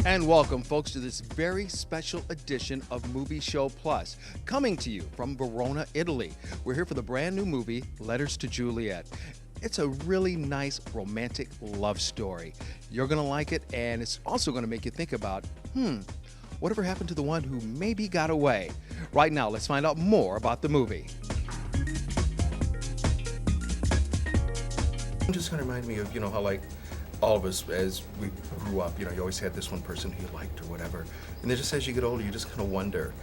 And welcome, folks, to this very special edition of Movie Show Plus, coming to you from Verona, Italy. We're here for the brand new movie, Letters to Juliet. It's a really nice romantic love story. You're going to like it, and it's also going to make you think about, whatever happened to the one who maybe got away? Right now, let's find out more about the movie. It just kind of reminded me of, how like all of us as we grew up, you always had this one person who you liked or whatever. And then just as you get older, you just kind of wonder.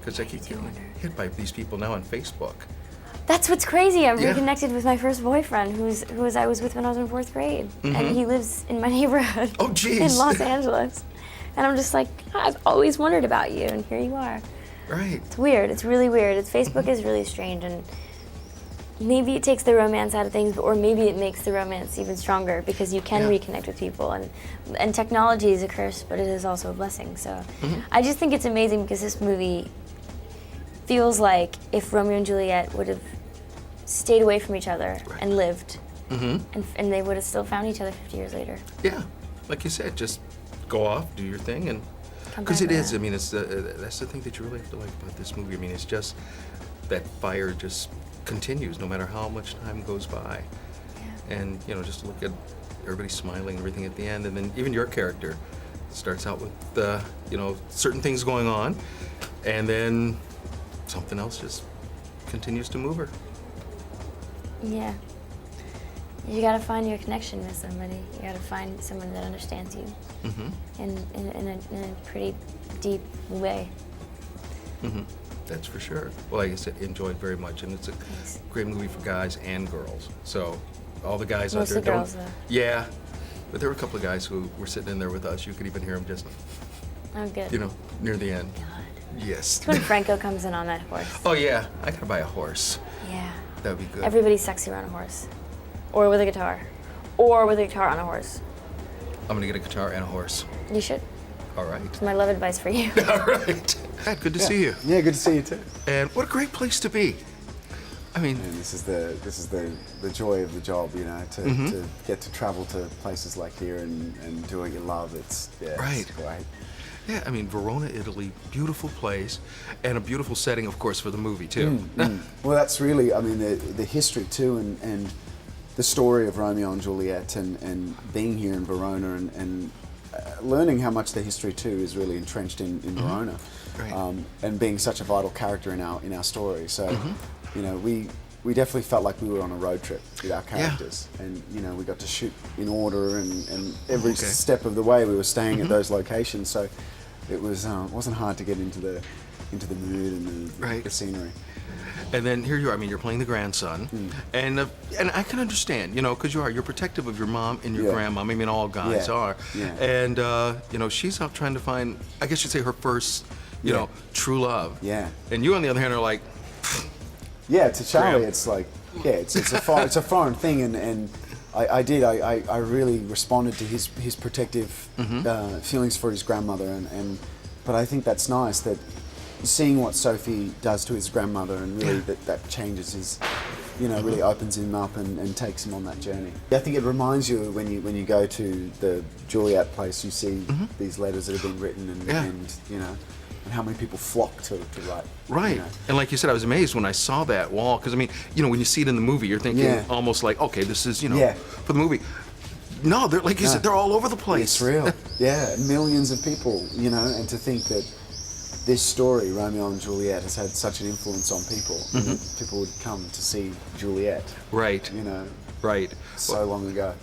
Because I keep getting hit by these people now on Facebook. That's what's crazy. I'm reconnected with my first boyfriend, who I was with when I was in 4th grade. And he lives in my neighborhood in Los Angeles. And I'm just like, I've always wondered about you, and here you are. Right. It's weird. It's really weird. Facebook is really strange, and maybe it takes the romance out of things, or maybe it makes the romance even stronger because you can reconnect with people. And technology is a curse, but it is also a blessing. So I just think it's amazing because this movie feels like if Romeo and Juliet would have stayed away from each other and lived, and they would have still found each other 50 years later. Yeah, like you said, just go off, do your thing, and because it is. I mean, it's that's the thing that you really have to like about this movie. I mean, it's just that fire just continues no matter how much time goes by. And just to look at everybody smiling and everything at the end, and then even your character starts out with certain things going on, and then something else just continues to move her. Yeah. You gotta find your connection with somebody. You gotta find someone that understands you in a pretty deep way. That's for sure. Well, like I said, enjoyed very much, and it's a great movie for guys and girls. So, all the guys out there Mostly girls, though. Yeah, but there were a couple of guys who were sitting in there with us. You could even hear them just, Oh, good. near the end. God. Yes. It's when Franco comes in on that horse. Oh yeah, I gotta buy a horse. Yeah. That would be good. Everybody's sexy around a horse. Or with a guitar. Or with a guitar on a horse. I'm gonna get a guitar and a horse. You should. All right. It's my love advice for you. All right. Matt, good to see you. Yeah, good to see you too. And what a great place to be. I mean, and this is the joy of the job, to get to travel to places like here and do what you love. It's great. Yeah, I mean, Verona, Italy, beautiful place, and a beautiful setting, of course, for the movie too. Well, that's really, I mean, the history too, and the story of Romeo and Juliet, and being here in Verona, and learning how much the history too is really entrenched in Verona, and being such a vital character in our story. So, we definitely felt like we were on a road trip with our characters, and we got to shoot in order, and every step of the way we were staying at those locations. So it wasn't hard to get into the mood and the scenery. And then here you are. I mean, you're playing the grandson, and I can understand, because you're protective of your mom and your grandmom. I mean, all guys are. Yeah. And she's out trying to find, I guess you'd say, her first, true love. Yeah. And you, on the other hand, are like. Yeah, to Charlie, it's like, it's a foreign thing, and I really responded to his protective feelings for his grandmother, but I think that's nice that seeing what Sophie does to his grandmother, and really that changes his, really opens him up and takes him on that journey. I think it reminds you when you go to the Juliet place, you see these letters that have been written, and how many people flock to write. Right. And like you said, I was amazed when I saw that wall, because I mean, when you see it in the movie, you're thinking almost like, okay, this is, for the movie. No, they're like you said, they're all over the place. It's real. Yeah, millions of people, and to think that this story, Romeo and Juliet, has had such an influence on people. People would come to see Juliet. Right. Right. So long ago.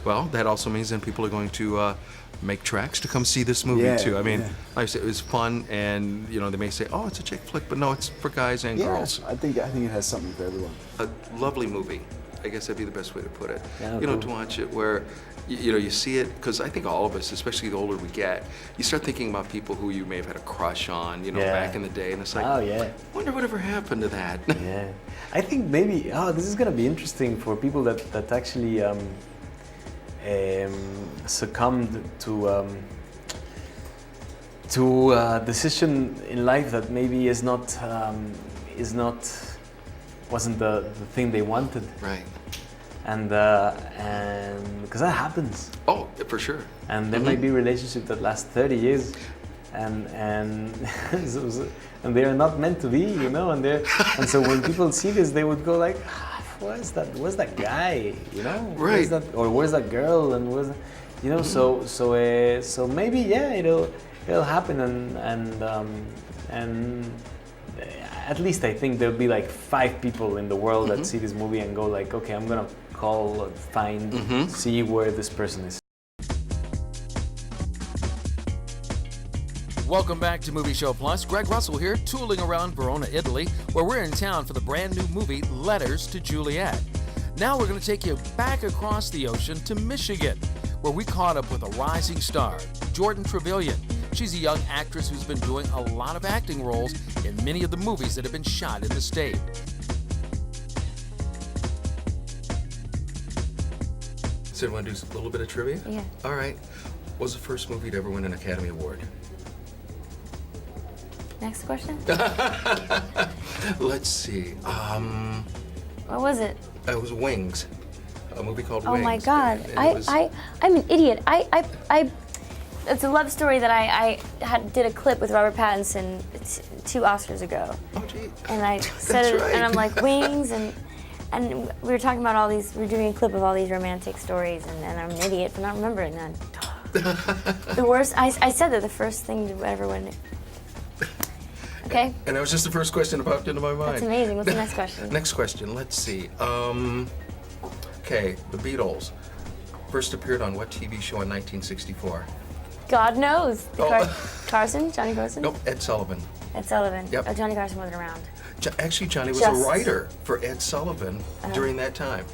Well, that also means then people are going to make tracks to come see this movie too. I mean, like I said, it was fun, and they may say, "Oh, it's a chick flick," but no, it's for guys and girls. I think it has something for everyone. A lovely movie. I guess that'd be the best way to put it. Yeah, to watch it where, you see it, because I think all of us, especially the older we get, you start thinking about people who you may have had a crush on, back in the day, and it's like, I wonder whatever happened to that. Yeah, I think maybe, this is gonna be interesting for people that actually succumbed to a decision in life that maybe wasn't the thing they wanted. Right. and because that happens. Oh, for sure. And there might be relationships that last 30 years, and and they are not meant to be, you know. And so when people see this, they would go like, "Where's that guy? You know, Right. where's that girl? And where's, you know?" So maybe it'll happen, and at least I think there'll be like 5 people in the world that see this movie and go like, "Okay, I'm gonna call, find, see where this person is." Welcome back to Movie Show Plus. Greg Russell here, tooling around Verona, Italy, where we're in town for the brand new movie Letters to Juliet. Now we're going to take you back across the ocean to Michigan, where we caught up with a rising star, Jordan Trevelyan. She's a young actress who's been doing a lot of acting roles in many of the movies that have been shot in the state. So you want to do a little bit of trivia? Yeah. All right. What was the first movie to ever win an Academy Award? Next question. Let's see. What was it? It was Wings. A movie called Oh Wings. my God! And it was- I'm an idiot. It's a love story that I did a clip with Robert Pattinson 2 Oscars ago, Oh, gee. and I said it, right. and I'm like Wings, and we were talking about all these. We were doing a clip of all these romantic stories, and I'm an idiot for not remembering that. The worst. I said that the first thing to ever win. Okay. And that was just the first question that popped into my mind. That's amazing. What's the next question? Next question. Let's see. Okay, the Beatles first appeared on what TV show in 1964? God knows. Oh. Carson? Johnny Carson? Nope, Ed Sullivan. Ed Sullivan. Yep. Oh, Johnny Carson wasn't around. Actually, Johnny was Just- a writer for Ed Sullivan during that time.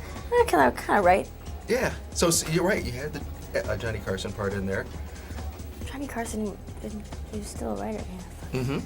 Kind of right. Yeah, so you're right. You had the Johnny Carson part in there. Johnny Carson, he was still a writer. Yeah. Mm-hmm.